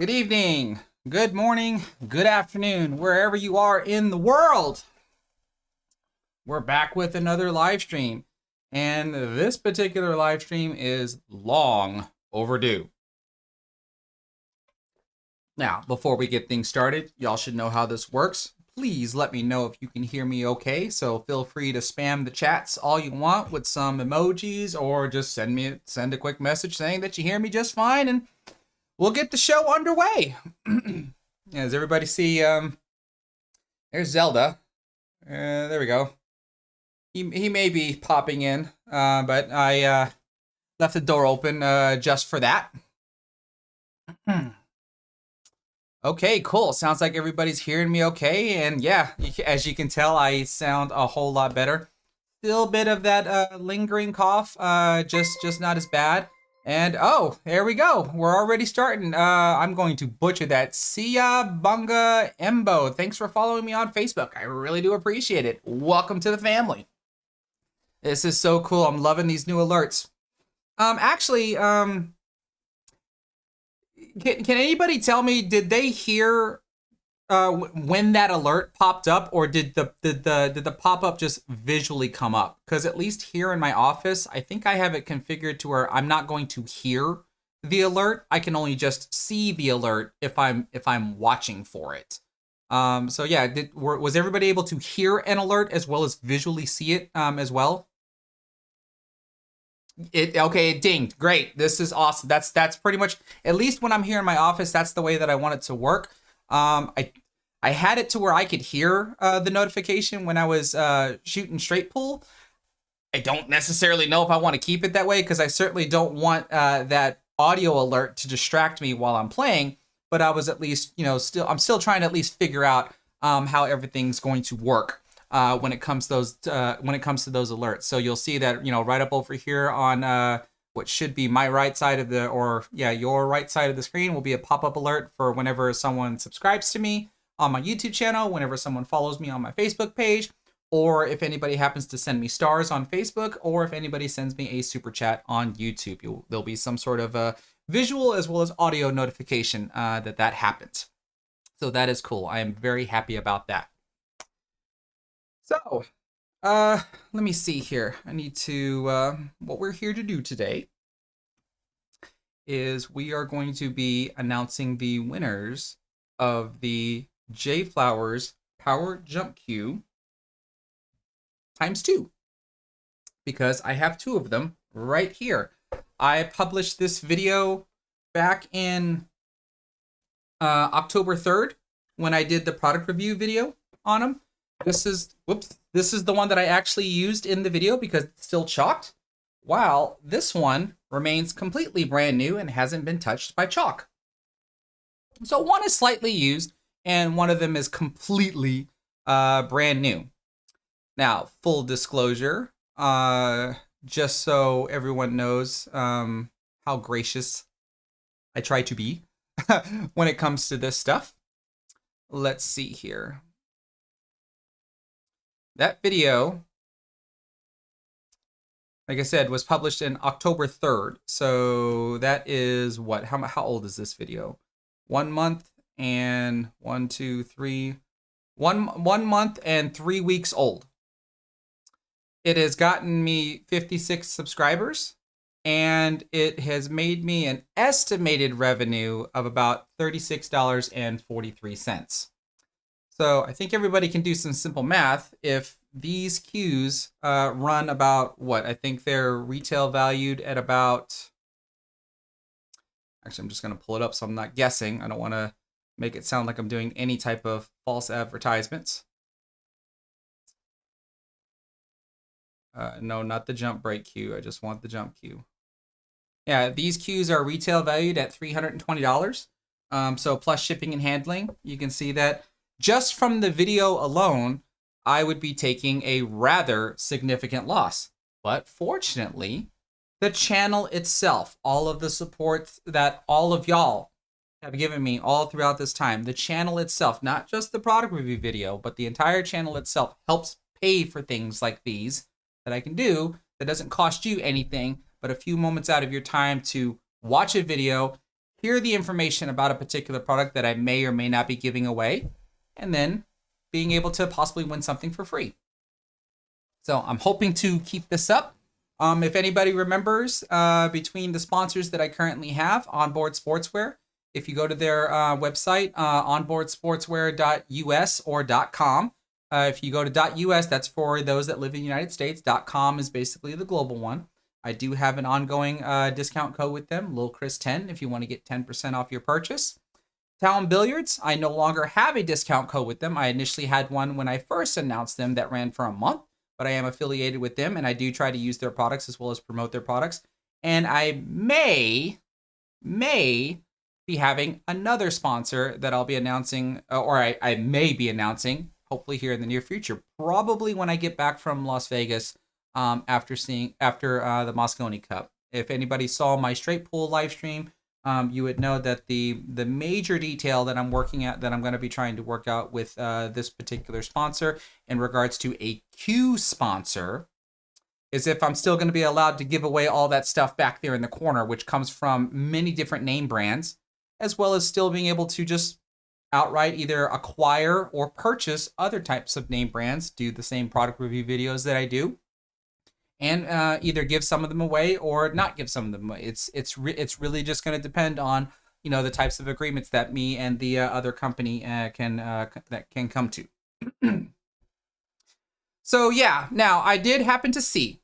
Good evening, good morning, good afternoon, wherever you are in the world. We're back with another live stream, and this particular live stream is long overdue. Now, before we get things started, y'all should know how this works. Please let me know if you can hear me okay, so feel free to spam the chats all you want with some emojis, or just send a quick message saying that you hear me just fine, and we'll get the show underway. As everybody see, there's Zelda. There we go. He may be popping in, but I left the door open just for that. Okay, cool. Sounds like everybody's hearing me okay. And yeah, as you can tell, I sound a whole lot better. Still a bit of that lingering cough, just not as bad. And oh, there we go. We're already starting. I'm going to butcher that. Sia Bunga Embo. Thanks for following me on Facebook. I really do appreciate it. Welcome to the family. This is so cool. I'm loving these new alerts. Can anybody tell me, did they hear when that alert popped up, or did the pop-up just visually come up? Because at least here in my office, I think I have it configured to where I'm not going to hear the alert. I can only just see the alert if I'm watching for it. So yeah, was everybody able to hear an alert as well as visually see it as well? It dinged. Great. This is awesome. That's pretty much, at least when I'm here in my office, that's the way that I want it to work. I had it to where I could hear the notification when I was shooting straight pool. I don't necessarily know if I want to keep it that way, because I certainly don't want that audio alert to distract me while I'm playing. But I was at least, I'm still trying to at least figure out how everything's going to work when it comes to those alerts. So you'll see that, right up over here on what should be my right side of your right side of the screen will be a pop-up alert for whenever someone subscribes to me on my YouTube channel, whenever someone follows me on my Facebook page, or if anybody happens to send me stars on Facebook, or if anybody sends me a super chat on YouTube. There'll be some sort of a visual as well as audio notification that happens. So that is cool. I am very happy about that. So, let me see here. I need to, what we're here to do today is we are going to be announcing the winners of the JFlowers Power Jump Cue ×2, because I have two of them right here. I published this video back in October 3rd when I did the product review video on them. This is the one that I actually used in the video because it's still chalked, while this one remains completely brand new and hasn't been touched by chalk. So one is slightly used and one of them is completely brand new. Now, full disclosure, just so everyone knows how gracious I try to be when it comes to this stuff. Let's see here. That video, like I said, was published in October 3rd. So that is what? How old is this video? 1 month and 1 month and 3 weeks old. It has gotten me 56 subscribers, and it has made me an estimated revenue of about $36.43. So I think everybody can do some simple math. If these cues run about what? I think they're retail valued at about, actually I'm just going to pull it up so I'm not guessing. I don't want to make it sound like I'm doing any type of false advertisements. No, not the jump break cue. I just want the jump cue. Yeah, these cues are retail valued at $320. So plus shipping and handling, you can see that just from the video alone, I would be taking a rather significant loss. But fortunately, the channel itself, all of the support that all of y'all have given me all throughout this time, the channel itself, not just the product review video, but the entire channel itself helps pay for things like these that I can do that doesn't cost you anything but a few moments out of your time to watch a video, hear the information about a particular product that I may or may not be giving away, and then being able to possibly win something for free. So I'm hoping to keep this up. If anybody remembers, between the sponsors that I currently have, Onboard Sportswear, if you go to their website, onboardsportswear.us or .com, if you go to .us, that's for those that live in the United States. .com is basically the global one. I do have an ongoing discount code with them, Lil Chris 10, if you want to get 10% off your purchase. Talon Billiards, I no longer have a discount code with them. I initially had one when I first announced them that ran for a month, but I am affiliated with them, and I do try to use their products as well as promote their products. And I may be having another sponsor that I'll be announcing, or I may be announcing, hopefully here in the near future, probably when I get back from Las Vegas after the Moscone Cup. If anybody saw my straight pool live stream, you would know that the major detail that I'm working at, that I'm going to be trying to work out with this particular sponsor in regards to a Cue sponsor, is if I'm still going to be allowed to give away all that stuff back there in the corner, which comes from many different name brands, as well as still being able to just outright either acquire or purchase other types of name brands, do the same product review videos that I do, and either give some of them away or not give some of them away. It's really just going to depend on, you know, the types of agreements that me and the other company can come to. So yeah, now I did happen to see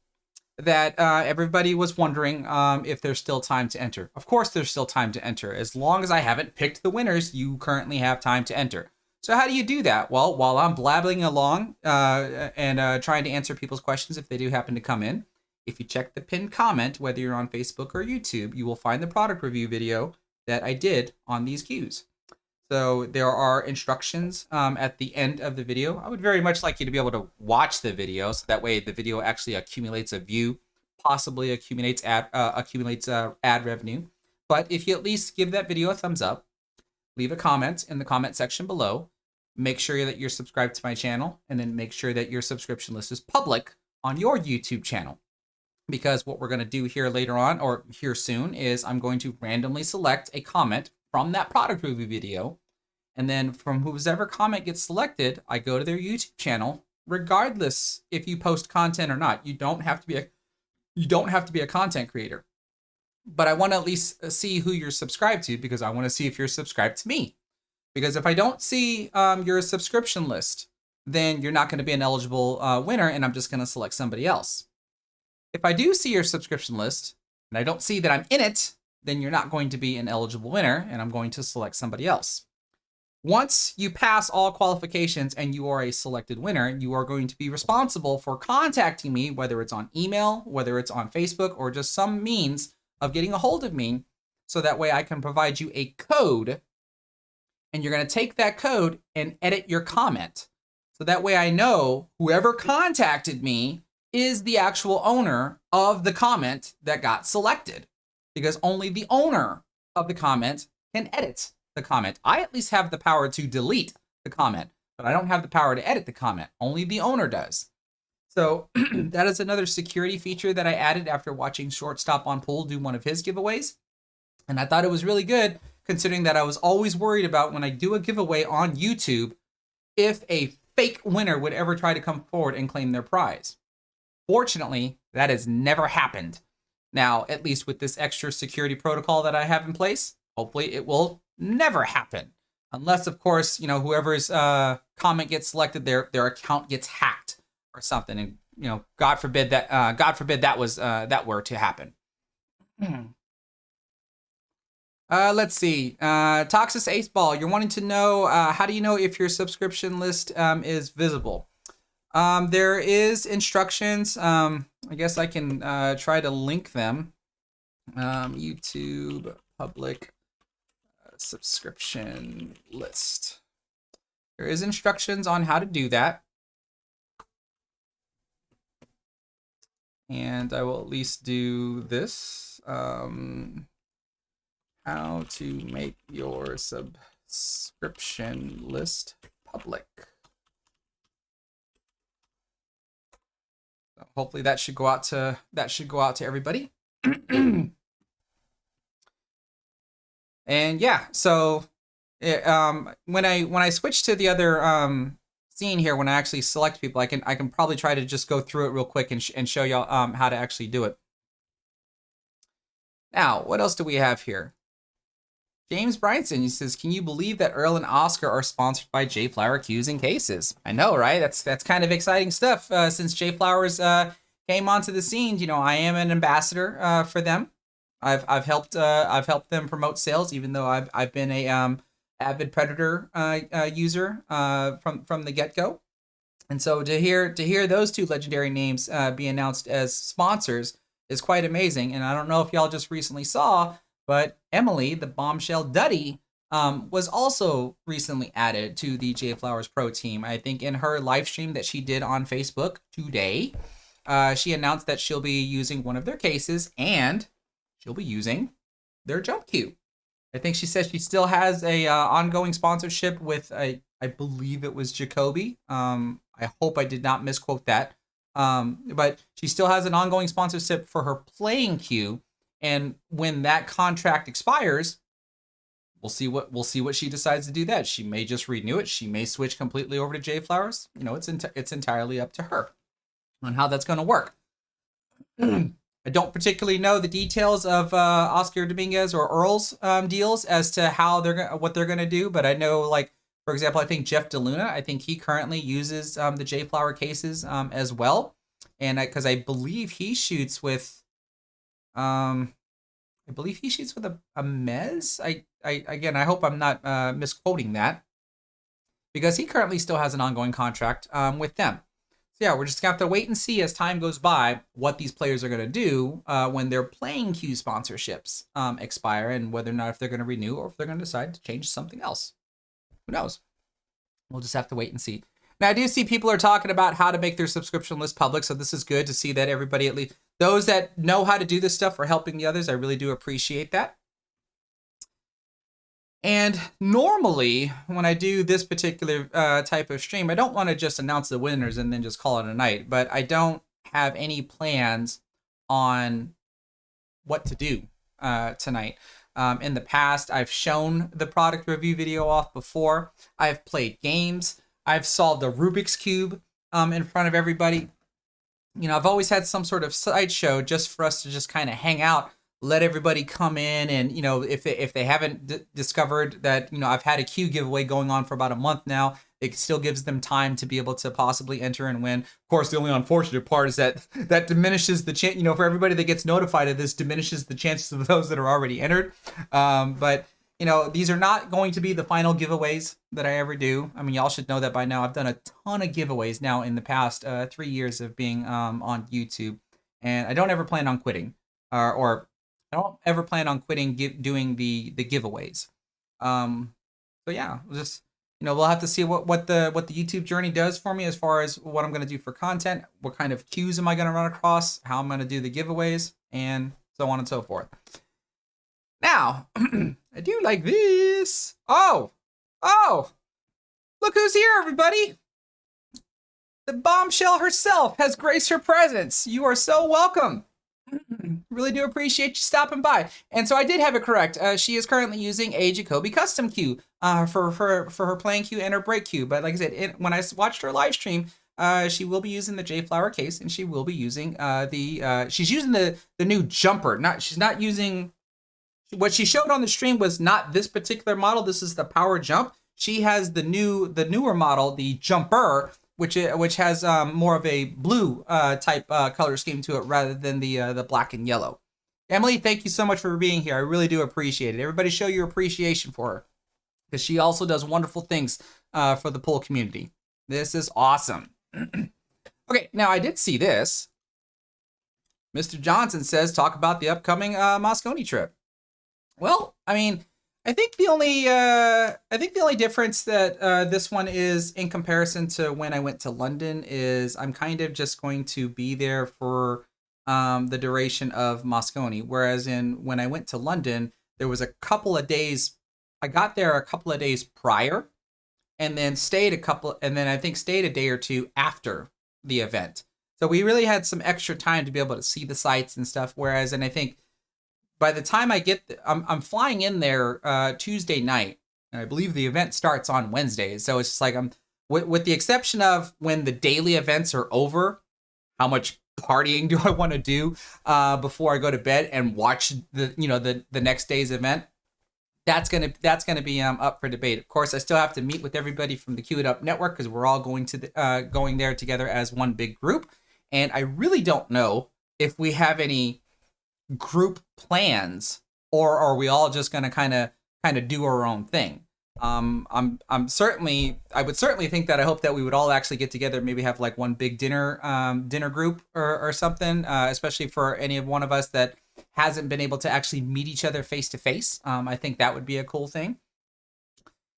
that everybody was wondering if there's still time to enter. Of course there's still time to enter. As long as I haven't picked the winners, you currently have time to enter. So how do you do that? Well, while I'm blabbing along and trying to answer people's questions if they do happen to come in, if you check the pinned comment, whether you're on Facebook or YouTube, you will find the product review video that I did on these cues. So there are instructions at the end of the video. I would very much like you to be able to watch the video, so that way the video actually accumulates a view, possibly accumulates ad revenue. But if you at least give that video a thumbs up, leave a comment in the comment section below, make sure that you're subscribed to my channel, and then make sure that your subscription list is public on your YouTube channel. Because what we're going to do here later on, or here soon, is I'm going to randomly select a comment from that product review video, and then from whoever comment gets selected, I go to their YouTube channel, regardless if you post content or not. You don't have to be a content creator. But I want to at least see who you're subscribed to, because I want to see if you're subscribed to me. Because if I don't see your subscription list, then you're not going to be an eligible winner, and I'm just going to select somebody else. If I do see your subscription list, and I don't see that I'm in it, then you're not going to be an eligible winner, and I'm going to select somebody else. Once you pass all qualifications and you are a selected winner, you are going to be responsible for contacting me, whether it's on email, whether it's on Facebook, or just some means of getting a hold of me, so that way I can provide you a code, and you're going to take that code and edit your comment. So that way I know whoever contacted me is the actual owner of the comment that got selected, because only the owner of the comment can edit the comment. I at least have the power to delete the comment, but I don't have the power to edit the comment. Only the owner does. So that is another security feature that I added after watching Shortstop on Pool do one of his giveaways. And I thought it was really good, considering that I was always worried about when I do a giveaway on YouTube, if a fake winner would ever try to come forward and claim their prize. Fortunately, that has never happened. Now, at least with this extra security protocol that I have in place, hopefully it will never happen. Unless, of course, you know, whoever's comment gets selected, their account gets hacked or something, and you know, God forbid that were to happen. Let's see. Toxis Ace Ball, you're wanting to know how do you know if your subscription list is visible? There is instructions. I guess I can try to link them. YouTube public subscription list. There is instructions on how to do that. And I will at least do this. How to make your subscription list public. So hopefully that should go out to everybody. And yeah, so when I switch to the other scene here, when I actually select people, I can probably try to just go through it real quick and show y'all how to actually do it. Now, what else do we have here? James Bryanson, he says, "Can you believe that Earl and Oscar are sponsored by JFlower Cues and Cases?" I know, right? That's kind of exciting stuff. Since JFlowers came onto the scene, you know, I am an ambassador for them. I've helped them promote sales, even though I've been a avid Predator user from the get go. And so to hear those two legendary names be announced as sponsors is quite amazing. And I don't know if y'all just recently saw, but Emily, the bombshell Duddy, was also recently added to the JFlowers Pro team. I think in her live stream that she did on Facebook today, she announced that she'll be using one of their cases and she'll be using their jump cue. I think she says she still has a ongoing sponsorship with I believe it was Jacoby. I hope I did not misquote that. But she still has an ongoing sponsorship for her playing cue, and when that contract expires, we'll see what she decides to do. That she may just renew it. She may switch completely over to JFlowers. You know, it's entirely up to her on how that's going to work. I don't particularly know the details of Oscar Dominguez or Earl's deals as to how what they're gonna do, but I know, like, for example, I think Jeff DeLuna, I think he currently uses the JFlower cases as well, and because I believe he shoots with, a Mez. I again, I hope I'm not misquoting that, because he currently still has an ongoing contract with them. So yeah, we're just gonna have to wait and see as time goes by what these players are gonna do when their playing cue sponsorships expire, and whether or not if they're gonna renew or if they're gonna decide to change something else. Who knows? We'll just have to wait and see. Now I do see people are talking about how to make their subscription list public, so this is good to see that everybody, at least those that know how to do this stuff, are helping the others. I really do appreciate that. And normally, when I do this particular type of stream, I don't want to just announce the winners and then just call it a night. But I don't have any plans on what to do tonight. In the past, I've shown the product review video off before. I've played games. I've solved a Rubik's Cube in front of everybody. You know, I've always had some sort of sideshow just for us to just kind of hang out, let everybody come in, and, you know, if they haven't discovered that, you know, I've had a cue giveaway going on for about a month now, it still gives them time to be able to possibly enter and win. Of course, the only unfortunate part is that diminishes the chance, you know, for everybody that gets notified of this, diminishes the chances of those that are already entered. But, you know, these are not going to be the final giveaways that I ever do. I mean, y'all should know that by now. I've done a ton of giveaways now in the past 3 years of being on YouTube, and I don't ever plan on quitting, or I don't ever plan on quitting doing the giveaways. So yeah, just, you know, we'll have to see what the YouTube journey does for me as far as what I'm going to do for content, what kind of cues am I going to run across, how I'm going to do the giveaways, and so on and so forth. Now, I do like this. Oh, look who's here, everybody. The bombshell herself has graced her presence. You are so welcome. Really do appreciate you stopping by. And so I did have it correct. She is currently using a Jacoby custom cue for her playing cue and her break cue. But like I said, when I watched her live stream, she will be using the JFlower case, and she will be using she's using the new jumper. She's not using, what she showed on the stream was not this particular model. This is the Power Jump. She has the newer model, the Jumper, which has more of a blue type color scheme to it rather than the black and yellow. Emily, thank you so much for being here. I really do appreciate it. Everybody show your appreciation for her, because she also does wonderful things for the pool community. This is awesome. Okay, now I did see this. Mr. Johnson says, talk about the upcoming Moscone trip. Well, I mean, I think the only difference that this one is in comparison to when I went to London is I'm kind of just going to be there for the duration of Moscone. Whereas when I went to London, there was a couple of days. I got there a couple of days prior, and then stayed a day or two after the event. So we really had some extra time to be able to see the sights and stuff. Whereas, and I think by the time I get, I'm flying in there Tuesday night, and I believe the event starts on Wednesday. So it's just like I'm, with the exception of when the daily events are over, how much partying do I want to do before I go to bed and watch the next day's event? That's gonna be up for debate. Of course, I still have to meet with everybody from the Cue It Up network because we're all going to going there together as one big group, and I really don't know if we have any group plans, or are we all just gonna kind of do our own thing? I'm certainly, I would certainly think that I hope that we would all actually get together, maybe have like one big dinner group or something, especially for any of one of us that hasn't been able to actually meet each other face to face. I think that would be a cool thing.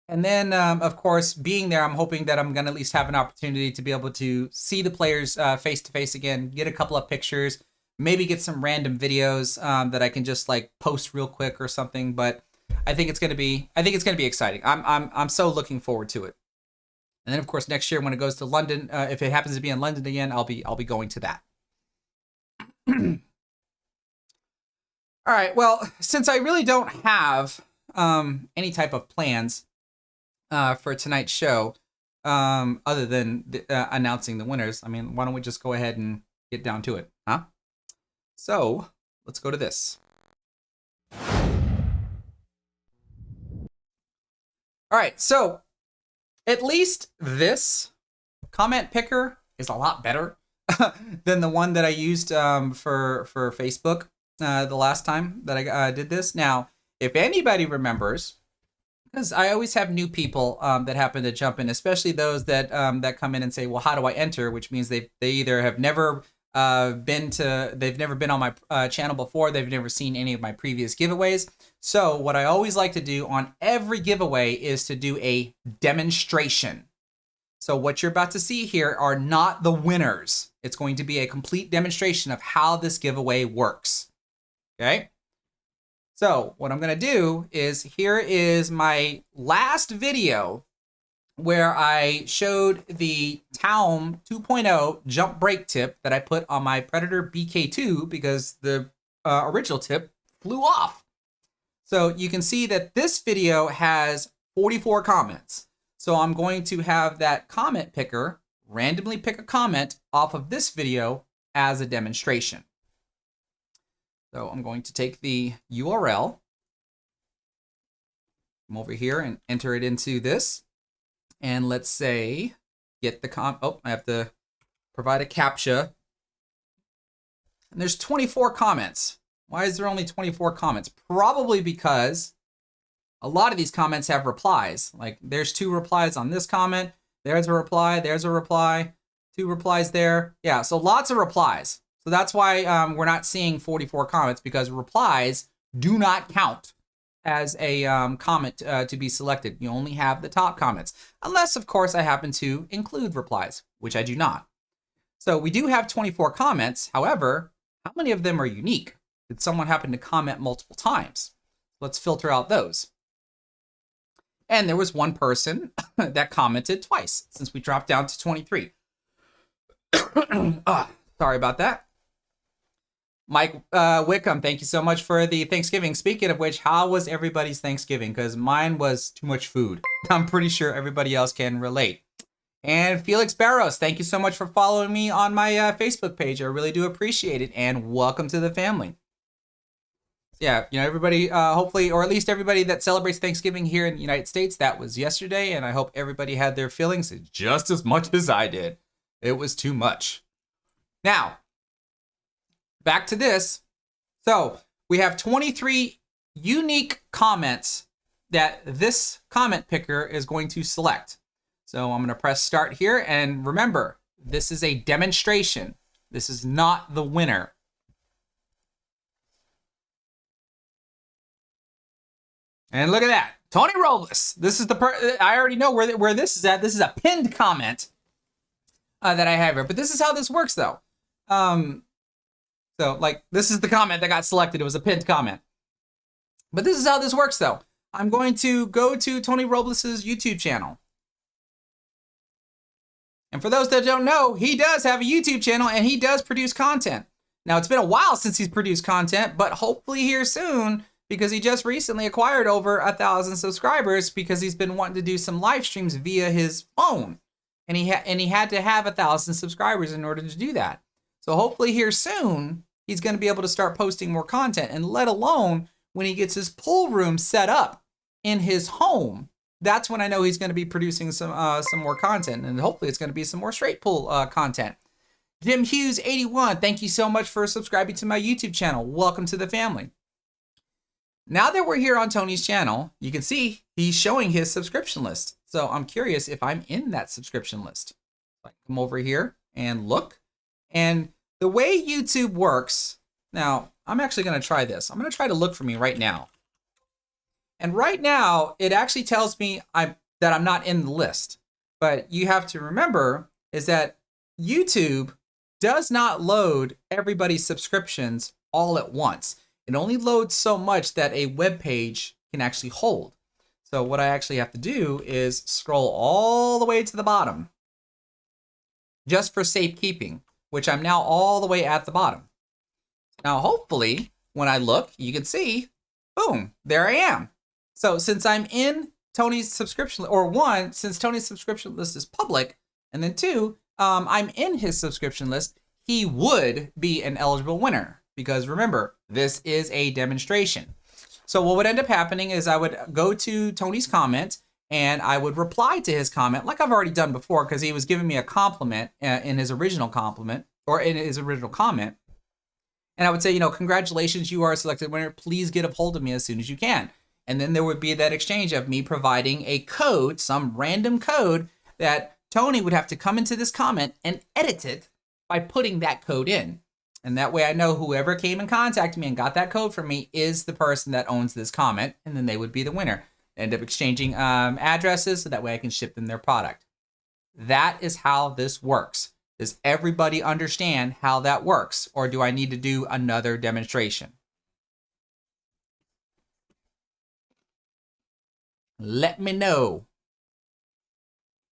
And then, of course, being there, I'm hoping that I'm going to at least have an opportunity to be able to see the players face to face again, get a couple of pictures, maybe get some random videos that I can just like post real quick or something. But I think it's going to be exciting. I'm so looking forward to it. And then, of course, next year when it goes to London, if it happens to be in London again, I'll be going to that. All right. Well, since I really don't have any type of plans for tonight's show, other than announcing the winners, I mean, why don't we just go ahead and get down to it, huh? So let's go to this. All right. So at least this comment picker is a lot better than the one that I used for Facebook the last time that I did this. Now, if anybody remembers, because I always have new people that happen to jump in, especially those that that come in and say, "Well, how do I enter?" Which means they either have never they've never been on my channel before, they've never seen any of my previous giveaways. So what I always like to do on every giveaway is to do a demonstration. So what you're about to see here are not the winners. It's going to be a complete demonstration of how this giveaway works. Okay? So what I'm going to do is, here is my last video where I showed the Taum 2.0 jump brake tip that I put on my Predator BK2 because the original tip flew off. So you can see that this video has 44 comments. So I'm going to have that comment picker randomly pick a comment off of this video as a demonstration. So I'm going to take the URL, come over here and enter it into this. And let's say, get the I have to provide a CAPTCHA. And there's 24 comments. Why is there only 24 comments? Probably because a lot of these comments have replies. Like there's 2 replies on this comment. There's a reply, 2 replies there. Yeah, so lots of replies. So that's why we're not seeing 44 comments, because replies do not count as a comment to be selected. You only have the top comments, unless of course I happen to include replies, which I do not. So we do have 24 comments. However, how many of them are unique? Did someone happen to comment multiple times? Let's filter out those. And there was one person that commented twice, since we dropped down to 23. Sorry about that. Mike Wickham, thank you so much for the Thanksgiving. Speaking of which, how was everybody's Thanksgiving? Because mine was too much food. I'm pretty sure everybody else can relate. And Felix Barros, thank you so much for following me on my Facebook page. I really do appreciate it. And welcome to the family. Yeah, you know, everybody, hopefully, or at least everybody that celebrates Thanksgiving here in the United States, that was yesterday. And I hope everybody had their feelings just as much as I did. It was too much. Now, back to this. So we have 23 unique comments that this comment picker is going to select. So I'm going to press start here. And remember, this is a demonstration. This is not the winner. And look at that. Tony Robles. This is the I already know where this is at. This is a pinned comment that I have here. But this is how this works, though. So, like, this is the comment that got selected. It was a pinned comment. But this is how this works, though. I'm going to go to Tony Robles' YouTube channel. And for those that don't know, he does have a YouTube channel and he does produce content. Now, it's been a while since he's produced content, but hopefully here soon, because he just recently acquired over 1,000 subscribers because he's been wanting to do some live streams via his phone. And he had to have 1,000 subscribers in order to do that. So hopefully here soon, he's going to be able to start posting more content, and let alone when he gets his pool room set up in his home. That's when I know he's going to be producing some more content, and hopefully it's going to be some more straight pool content. Jim Hughes 81, thank you so much for subscribing to my YouTube channel. Welcome to the family. Now that we're here on Tony's channel, you can see he's showing his subscription list. So I'm curious if I'm in that subscription list. I come over here and look. And the way YouTube works, now I'm actually going to try this. I'm going to try to look for me right now. And right now, it actually tells me that I'm not in the list. But you have to remember is that YouTube does not load everybody's subscriptions all at once. It only loads so much that a web page can actually hold. So what I actually have to do is scroll all the way to the bottom, just for safekeeping, which I'm now all the way at the bottom. Now, hopefully, when I look, you can see, boom, there I am. So since I'm in Tony's subscription, or one, since Tony's subscription list is public, and then two, I'm in his subscription list, he would be an eligible winner. Because remember, this is a demonstration. So what would end up happening is I would go to Tony's comment and I would reply to his comment like I've already done before, because he was giving me a compliment in his original compliment, or in his original comment. And I would say, congratulations, you are a selected winner. Please get a hold of me as soon as you can. And then there would be that exchange of me providing a code, some random code that Tony would have to come into this comment and edit it by putting that code in. And that way I know whoever came and contacted me and got that code from me is the person that owns this comment, and then they would be the winner. End up exchanging addresses so that way I can ship them their product. That is how this works. Does everybody understand how that works, or do I need to do another demonstration? Let me know.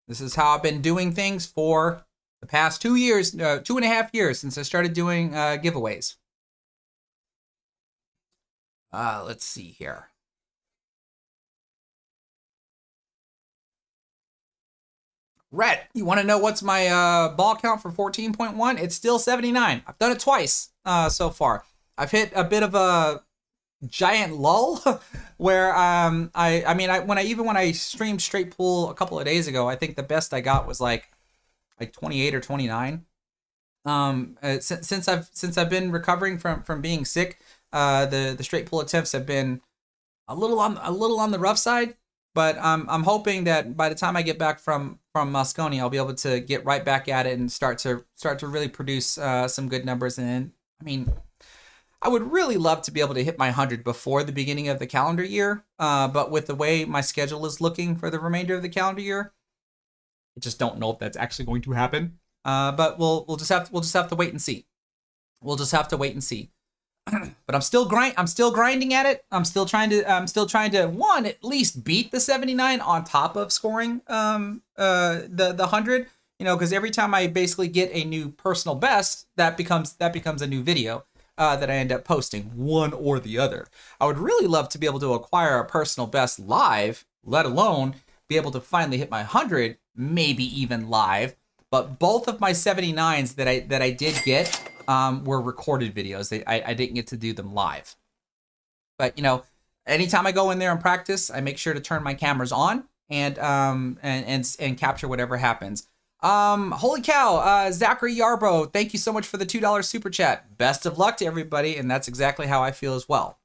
This is how I've been doing things for the past 2 years, 2.5 years since I started doing giveaways. Let's see here. Rhett, you want to know what's my ball count for 14.1? It's still 79. I've done it twice so far. I've hit a bit of a giant lull where when I streamed straight pool a couple of days ago, I think the best I got was like 28 or 29. Since I've been recovering from being sick, the straight pool attempts have been a little on the rough side, but I'm hoping that by the time I get back from Moscone, I'll be able to get right back at it and start to really produce some good numbers. And I would really love to be able to hit my 100 before the beginning of the calendar year, but with the way my schedule is looking for the remainder of the calendar year, I just don't know if that's actually going to happen. But we'll just have to wait and see. We'll just have to wait and see. But I'm still grinding at it. I'm still trying to one, at least beat the 79 on top of scoring the 100. Because every time I basically get a new personal best, that becomes a new video that I end up posting, one or the other. I would really love to be able to acquire a personal best live, let alone be able to finally hit my 100, maybe even live. But both of my 79s that I did get were recorded videos. I didn't get to do them live. But anytime I go in there and practice, I make sure to turn my cameras on and capture whatever happens. Holy cow, Zachary Yarbo, thank you so much for the $2 super chat. Best of luck to everybody, and that's exactly how I feel as well.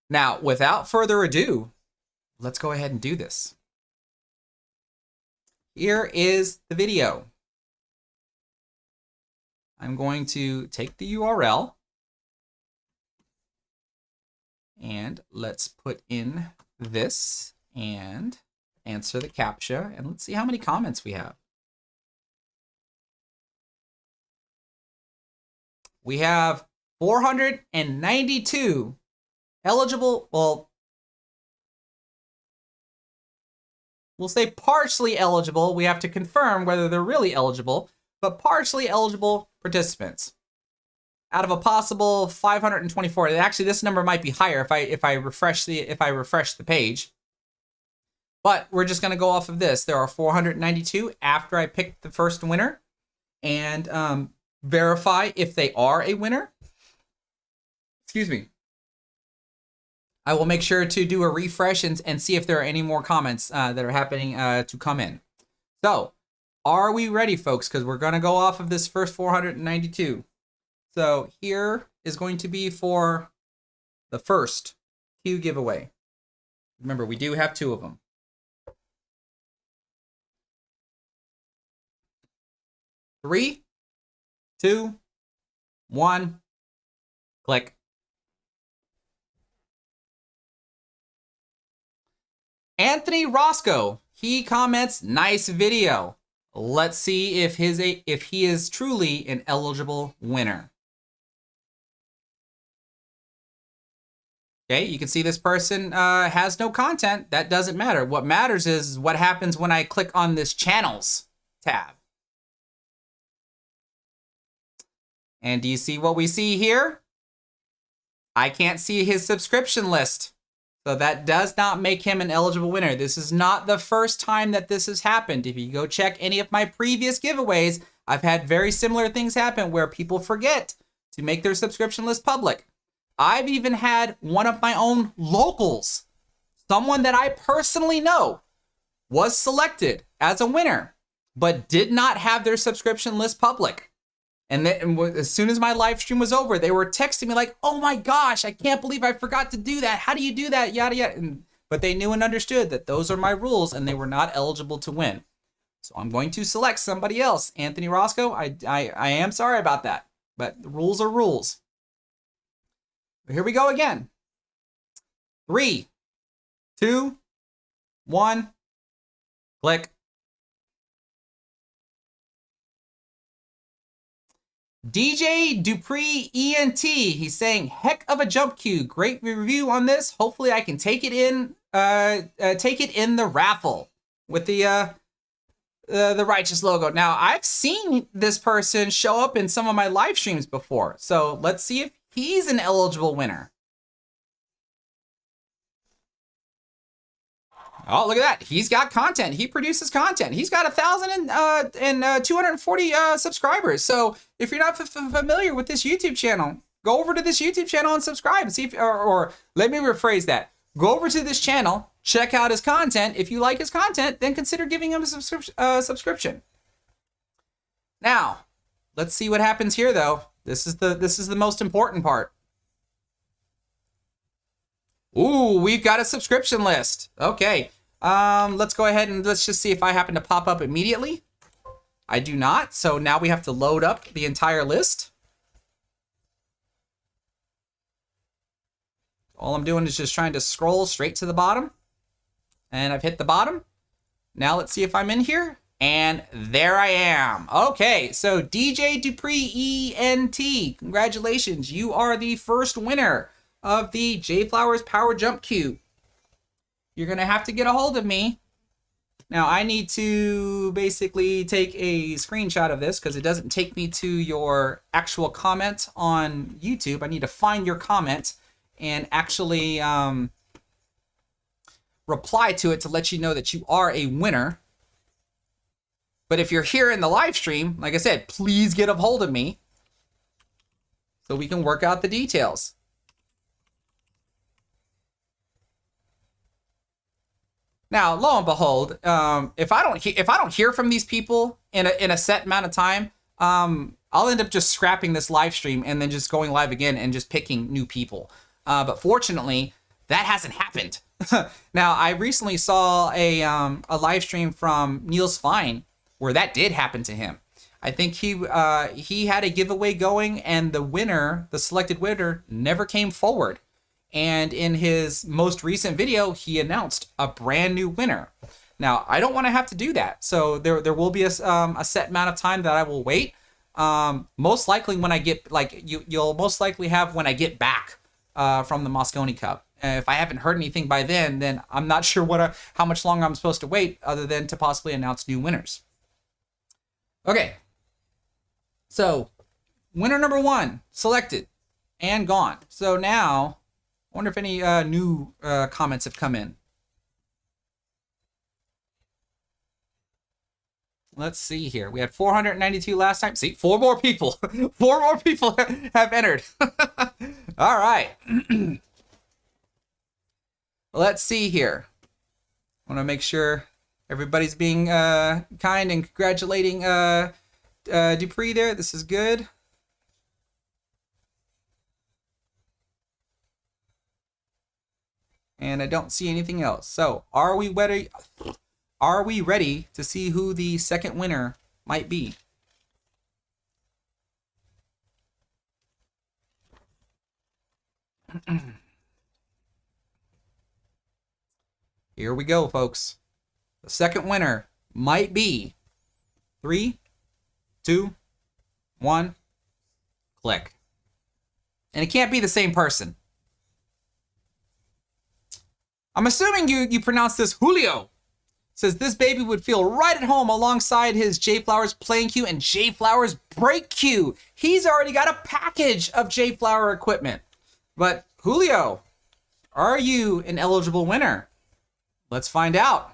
Now, without further ado, let's go ahead and do this. Here is the video. I'm going to take the URL and let's put in this and answer the CAPTCHA, and let's see how many comments we have. We have 492 eligible, well, we'll say partially eligible. We have to confirm whether they're really eligible, but partially eligible participants. out of a possible 524. Actually, this number might be higher if I refresh the page. But we're just going to go off of this. There are 492 after I picked the first winner, and verify if they are a winner. Excuse me. I will make sure to do a refresh and see if there are any more comments that are happening to come in. So, are we ready, folks? Because we're going to go off of this first 492. So here is going to be for the first Cue giveaway. Remember, we do have 2 of them. Three, 2, 1, click. Anthony Roscoe, he comments, nice video. Let's see if he is truly an eligible winner. Okay, you can see this person has no content. That doesn't matter. What matters is what happens when I click on this channels tab. And do you see what we see here? I can't see his subscription list. So that does not make him an eligible winner. This is not the first time that this has happened. If you go check any of my previous giveaways, I've had very similar things happen where people forget to make their subscription list public. I've even had one of my own locals, someone that I personally know, was selected as a winner, but did not have their subscription list public. And then as soon as my live stream was over, they were texting me like, oh my gosh, I can't believe I forgot to do that. How do you do that? Yada, yada. But they knew and understood that those are my rules and they were not eligible to win. So I'm going to select somebody else. Anthony Roscoe, I am sorry about that, but the rules are rules. But here we go again. 3, 2, 1, click. DJ Dupree ENT, he's saying, heck of a jump cue. Great review on this. Hopefully I can take it in the raffle with the righteous logo. Now, I've seen this person show up in some of my live streams before. So let's see if he's an eligible winner. Oh, look at that. He's got content. He produces content. He's got 1,240 subscribers. So if you're not familiar with this YouTube channel, go over to this YouTube channel and subscribe and see if, or let me rephrase that. Go over to this channel, check out his content. If you like his content, then consider giving him a subscription. Now, let's see what happens here though. This is the most important part. Ooh, we've got a subscription list. Okay. Let's go ahead and let's just see if I happen to pop up immediately. I do not. So now we have to load up the entire list. All I'm doing is just trying to scroll straight to the bottom. And I've hit the bottom. Now let's see if I'm in here. And there I am. Okay, so DJ Dupree ENT, congratulations. You are the first winner of the JFlowers Power Jump Cue. You're going to have to get a hold of me. Now, I need to basically take a screenshot of this because it doesn't take me to your actual comment on YouTube. I need to find your comment and actually reply to it to let you know that you are a winner. But if you're here in the live stream, like I said, please get a hold of me so we can work out the details. Now, lo and behold, if I don't hear from these people in a set amount of time, I'll end up just scrapping this live stream and then just going live again and just picking new people. But fortunately, that hasn't happened. Now, I recently saw a live stream from Niels Fine where that did happen to him. I think he had a giveaway going, and the selected winner, never came forward. And in his most recent video, he announced a brand new winner. Now, I don't want to have to do that. So there will be a set amount of time that I will wait. Most likely when I get, like, you'll most likely have when I get back from the Moscone Cup. If I haven't heard anything by then I'm not sure how much longer I'm supposed to wait other than to possibly announce new winners. Okay. So winner number 1 selected and gone. So now, I wonder if any new comments have come in. Let's see here. We had 492 last time. See, 4 more people. 4 more people have entered. All right. Let's see here. I want to make sure everybody's being kind and congratulating Dupree there. This is good. And I don't see anything else. So, are we ready? Are we ready to see who the second winner might be? Here we go, folks. The second winner might be 3, 2, 1, click. And it can't be the same person. I'm assuming you pronounce this Julio. Says this baby would feel right at home alongside his JFlowers playing cue and JFlowers break cue. He's already got a package of JFlower equipment. But Julio, are you an eligible winner? Let's find out.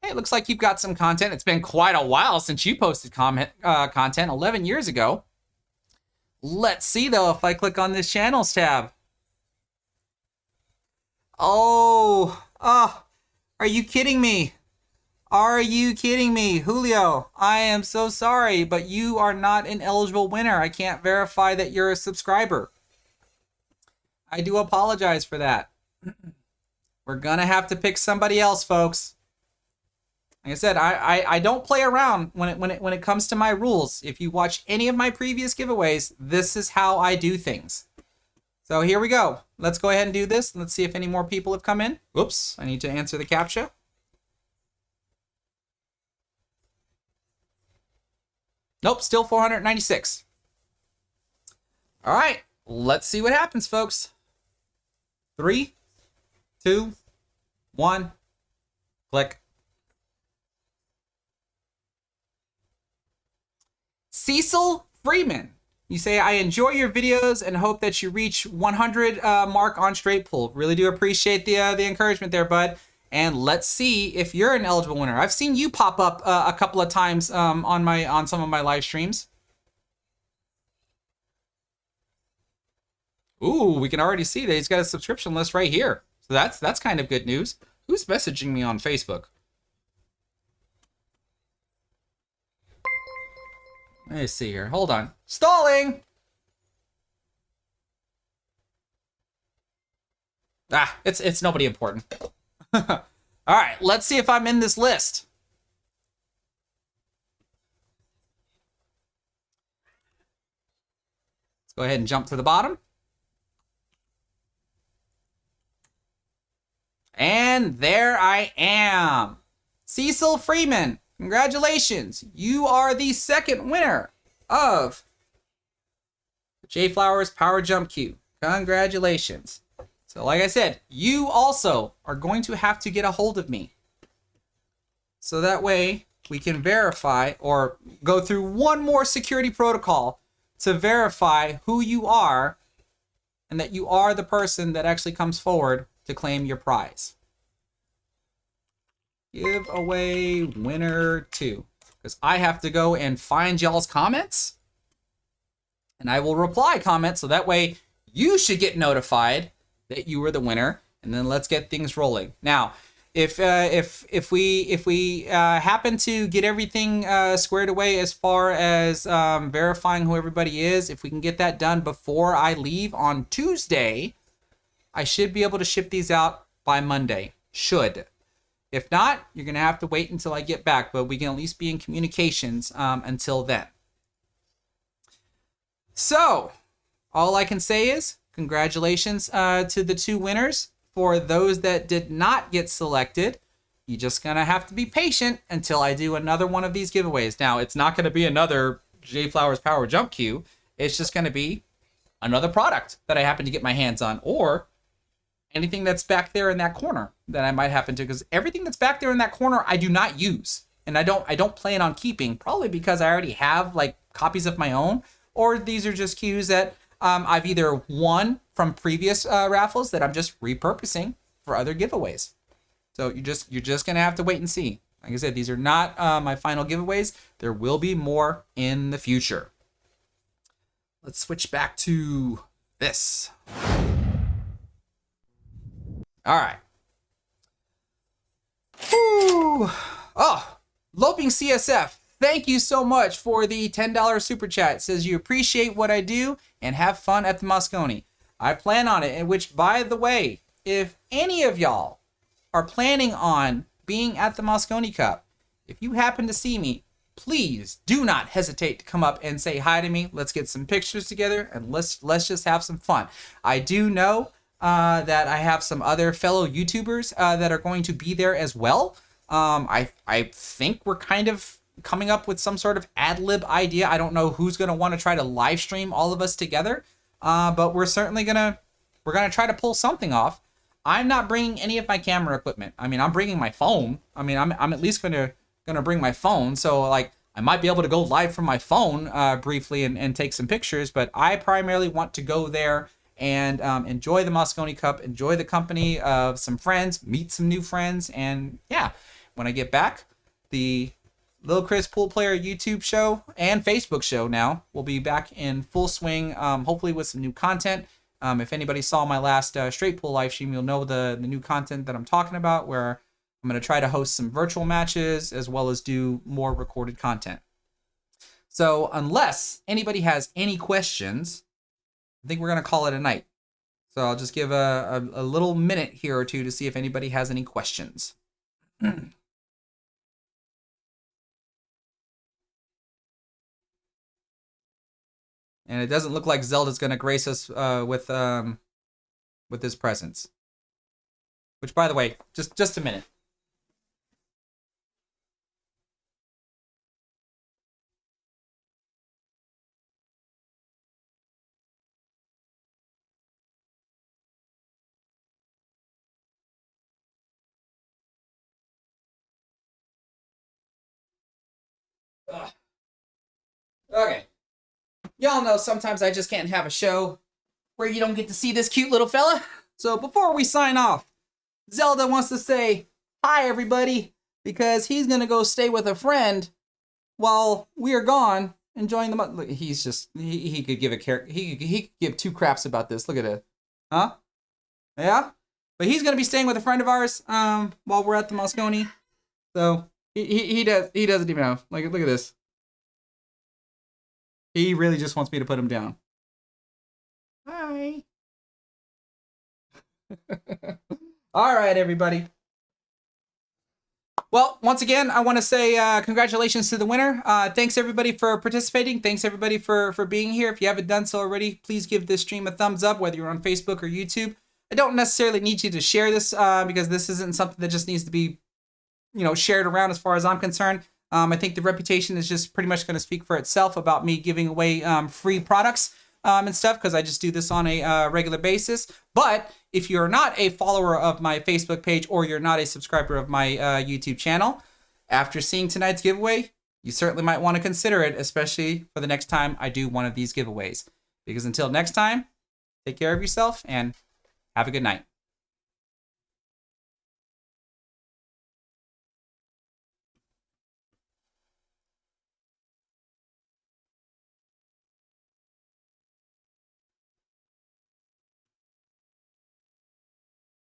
Hey, it looks like you've got some content. It's been quite a while since you posted content, 11 years ago. Let's see, though, if I click on this channels tab. Oh, are you kidding me? Are you kidding me? Julio, I am so sorry, but you are not an eligible winner. I can't verify that you're a subscriber. I do apologize for that. We're gonna have to pick somebody else, folks. Like I said, I don't play around when it comes to my rules. If you watch any of my previous giveaways, this is how I do things. So here we go. Let's go ahead and do this. Let's see if any more people have come in. Whoops, I need to answer the CAPTCHA. Nope, still 496. All right, let's see what happens, folks. 3, 2, 1, click. Cecil Freeman. You say, I enjoy your videos and hope that you reach 100 mark on straight pull. Really do appreciate the encouragement there, bud. And let's see if you're an eligible winner. I've seen you pop up a couple of times on some of my live streams. Ooh, we can already see that he's got a subscription list right here. So that's kind of good news. Who's messaging me on Facebook? Let me see here. Hold on. Stalling! Ah, it's nobody important. All right, let's see if I'm in this list. Let's go ahead and jump to the bottom. And there I am. Cecil Freeman. Congratulations. You are the second winner of JFlowers Power Jump Cue. Congratulations. So like I said, you also are going to have to get a hold of me. So that way we can verify or go through one more security protocol to verify who you are and that you are the person that actually comes forward to claim your prize. Giveaway winner 2. Because I have to go and find y'all's comments. And I will reply comments so that way you should get notified that you were the winner. And then let's get things rolling. Now, if we happen to get everything squared away as far as verifying who everybody is, if we can get that done before I leave on Tuesday, I should be able to ship these out by Monday. Should. If not, you're going to have to wait until I get back, but we can at least be in communications until then. So, all I can say is congratulations to the 2 winners. For those that did not get selected, you're just going to have to be patient until I do another one of these giveaways. Now, it's not going to be another JFlowers Power Jump Cue. It's just going to be another product that I happen to get my hands on, or anything that's back there in that corner that I might happen to, because everything that's back there in that corner I do not use. and I don't plan on keeping, probably because I already have like copies of my own, or these are just cues that I've either won from previous raffles that I'm just repurposing for other giveaways. So you're just gonna have to wait and see. Like I said, these are not my final giveaways. There will be more in the future. Let's switch back to this. All right. Whew. Oh, Loping CSF. Thank you so much for the $10 super chat. It says you appreciate what I do and have fun at the Moscone. I plan on it. And which, by the way, if any of y'all are planning on being at the Moscone Cup, if you happen to see me, please do not hesitate to come up and say hi to me. Let's get some pictures together and let's just have some fun. I do know that I have some other fellow YouTubers that are going to be there as well. I think we're kind of coming up with some sort of ad lib idea. I don't know who's going to want to try to live stream all of us together, but we're certainly gonna try to pull something off. I'm not bringing any of my camera equipment. I mean, I'm bringing my phone. I mean, I'm at least gonna bring my phone. So like, I might be able to go live from my phone briefly and take some pictures. But I primarily want to go there and enjoy the Moscone Cup, enjoy the company of some friends, meet some new friends, and yeah, when I get back, the Lil Chris Pool Player YouTube show and Facebook show now will be back in full swing. Hopefully with some new content. If anybody saw my last straight pool live stream, you'll know the new content that I'm talking about, where I'm going to try to host some virtual matches as well as do more recorded content. So unless anybody has any questions, I think we're going to call it a night. So I'll just give a little minute here or two to see if anybody has any questions. And it doesn't look like Zelda's going to grace us with his presence. Which, by the way, just a minute. Ugh. Okay. Y'all know sometimes I just can't have a show where you don't get to see this cute little fella. So before we sign off, Zelda wants to say hi, everybody, because he's going to go stay with a friend while we are gone enjoying the month. He's just, he could give he could give two craps about this. Look at it. Huh? Yeah? But he's going to be staying with a friend of ours while we're at the Moscone. So he doesn't even know. Like, look at this. He really just wants me to put him down. Hi. All right, everybody. Well, once again, I want to say congratulations to the winner. Thanks, everybody, for participating. Thanks, everybody, for being here. If you haven't done so already, please give this stream a thumbs up, whether you're on Facebook or YouTube. I don't necessarily need you to share this because this isn't something that just needs to be, shared around as far as I'm concerned. I think the reputation is just pretty much going to speak for itself about me giving away free products and stuff, because I just do this on a regular basis. But if you're not a follower of my Facebook page or you're not a subscriber of my YouTube channel, after seeing tonight's giveaway, you certainly might want to consider it, especially for the next time I do one of these giveaways. Because until next time, take care of yourself and have a good night.